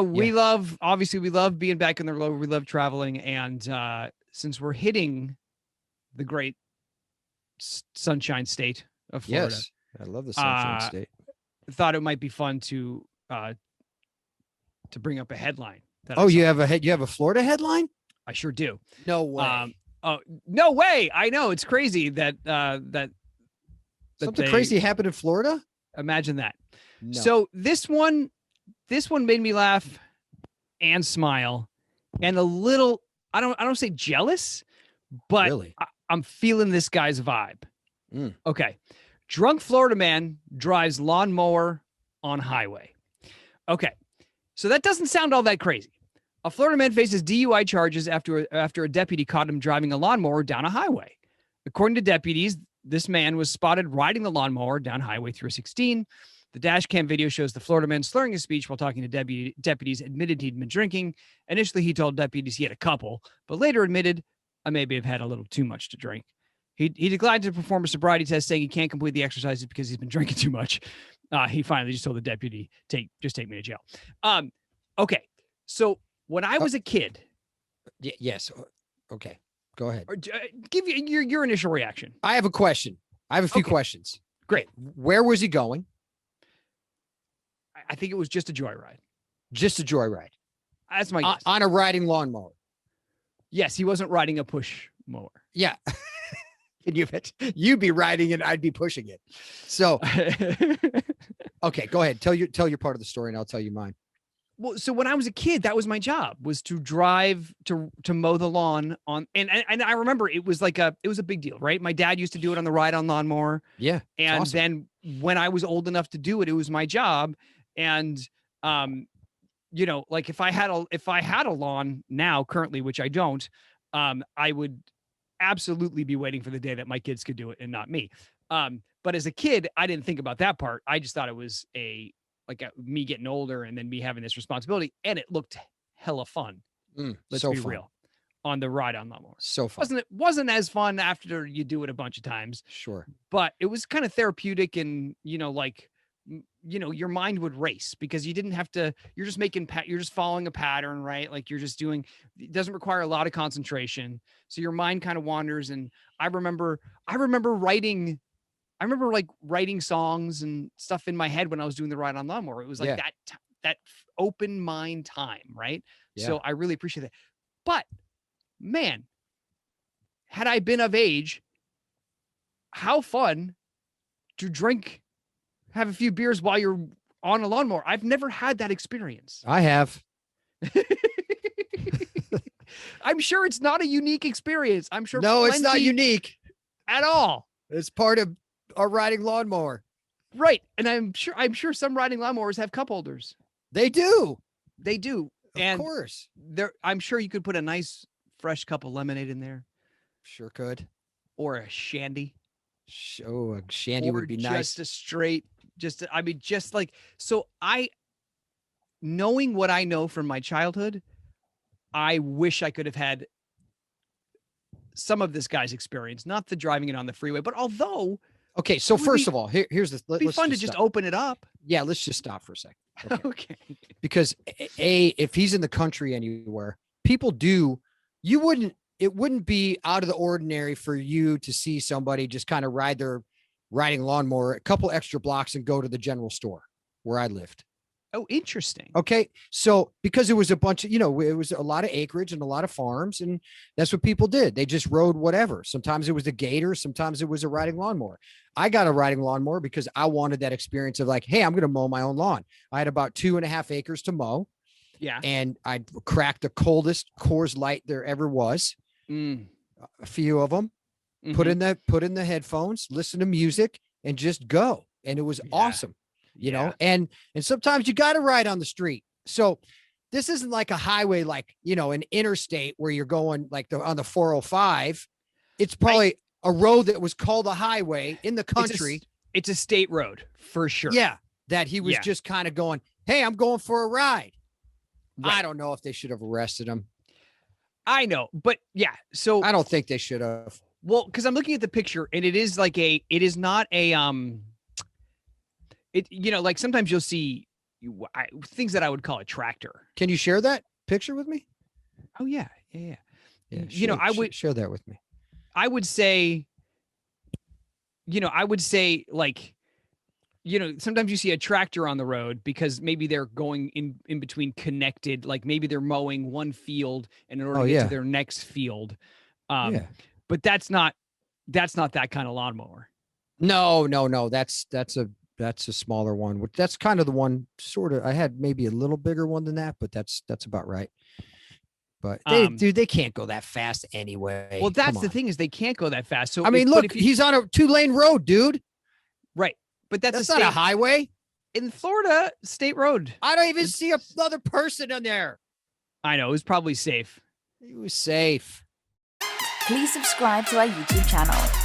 we love being back in the road. We love traveling. And since we're hitting the great sunshine state of Florida, Yes, I love the Sunshine State. thought it might be fun to bring up a headline. You have a Florida headline? I sure do. No way. Oh, no way. I know. It's crazy that Something crazy happened in Florida? Imagine that. No. So this one made me laugh and smile and a little, I don't say jealous, but Really? I'm feeling this guy's vibe. Mm. Okay. Drunk Florida man drives lawnmower on highway. Okay. So that doesn't sound all that crazy. A Florida man faces DUI charges after a deputy caught him driving a lawnmower down a highway. According to deputies, this man was spotted riding the lawnmower down Highway 316. The dash cam video shows the Florida man slurring his speech while talking to deputies, admitted he'd been drinking. Initially, he told deputies he had a couple, but later admitted, I maybe have had a little too much to drink. He declined to perform a sobriety test, saying he can't complete the exercises because he's been drinking too much. He finally just told the deputy, just take me to jail. Okay, so when I was a kid. Yes. Okay. Go ahead. Give you your initial reaction. I have a question. I have a few questions. Great. Where was he going? I think it was just a joyride. Just a joyride. That's my guess. On a riding lawnmower. Yes, he wasn't riding a push mower. Yeah. You'd be riding it, I'd be pushing it. So, okay, go ahead. Tell your part of the story and I'll tell you mine. Well, so when I was a kid, that was my job, was to drive to mow the lawn on, and I remember it was a big deal, right? My dad used to do it on the ride on lawnmower. Yeah. And awesome. then when I was old enough to do it, it was my job. And, like if I had a lawn now currently, which I don't, I would absolutely be waiting for the day that my kids could do it and not me. But as a kid, I didn't think about that part. I just thought it was me getting older and then me having this responsibility, and it looked hella fun. Let's be real. On the ride on lawnmower. So fun. Wasn't as fun after you do it a bunch of times. Sure. But it was kind of therapeutic, and your mind would race because you didn't have to, you're just following a pattern, right? Like you're just doing, it doesn't require a lot of concentration. So your mind kind of wanders. And I remember writing songs and stuff in my head when I was doing the ride on lawnmower. It was like that open mind time, right? Yeah. So I really appreciate that. But man, had I been of age, how fun to have a few beers while you're on a lawnmower. I've never had that experience. I have. I'm sure it's not a unique experience. I'm sure. No, it's not unique at all. It's part of a riding lawnmower. Right. And I'm sure some riding lawnmowers have cup holders. They do. Of course. I'm sure you could put a nice fresh cup of lemonade in there. Sure could. Or a shandy. A shandy would be nice. Knowing what I know from my childhood, I wish I could have had some of this guy's experience, not the driving it on the freeway, but although. Okay. So first of all, here's the, it'd be fun to just open it up. Yeah. Let's just stop for a second. Okay. Because if he's in the country anywhere, it wouldn't be out of the ordinary for you to see somebody just kind of ride their riding lawnmower a couple extra blocks and go to the general store where I lived. Oh, interesting. Okay. So because it was a bunch of, it was a lot of acreage and a lot of farms, and that's what people did. They just rode whatever. Sometimes it was a gator. Sometimes it was a riding lawnmower. I got a riding lawnmower because I wanted that experience of like, hey, I'm going to mow my own lawn. I had about 2.5 acres to mow. Yeah. And I cracked the coldest Coors Light there ever was. A few of them, put in the headphones, listen to music, and just go. And it was awesome, you know, and sometimes you got to ride on the street. So this isn't like a highway, like, an interstate where you're going like on the 405. It's probably a road that was called a highway in the country. It's a state road for sure. Yeah. That he was just kind of going, hey, I'm going for a ride. Right. I don't know if they should have arrested him. I know, but yeah. So I don't think they should have. Well, because I'm looking at the picture, and it is not a like sometimes you'll see, things that I would call a tractor. Can you share that picture with me? Oh yeah. Yeah. Yeah. I would share that with me. I would say, like, sometimes you see a tractor on the road because maybe they're going in between connected, like maybe they're mowing one field and in order to get to their next field. But that's not that kind of lawnmower. No. That's a smaller one. That's kind of the one sort of, I had maybe a little bigger one than that, but that's about right. But they can't go that fast anyway. Well, that's the thing, is they can't go that fast. So I mean, look, he's on a 2-lane road, dude. Right. But that's not a highway. In Florida, state road. I don't even see another person on there. I know. It was probably safe. He was safe. Please subscribe to our YouTube channel.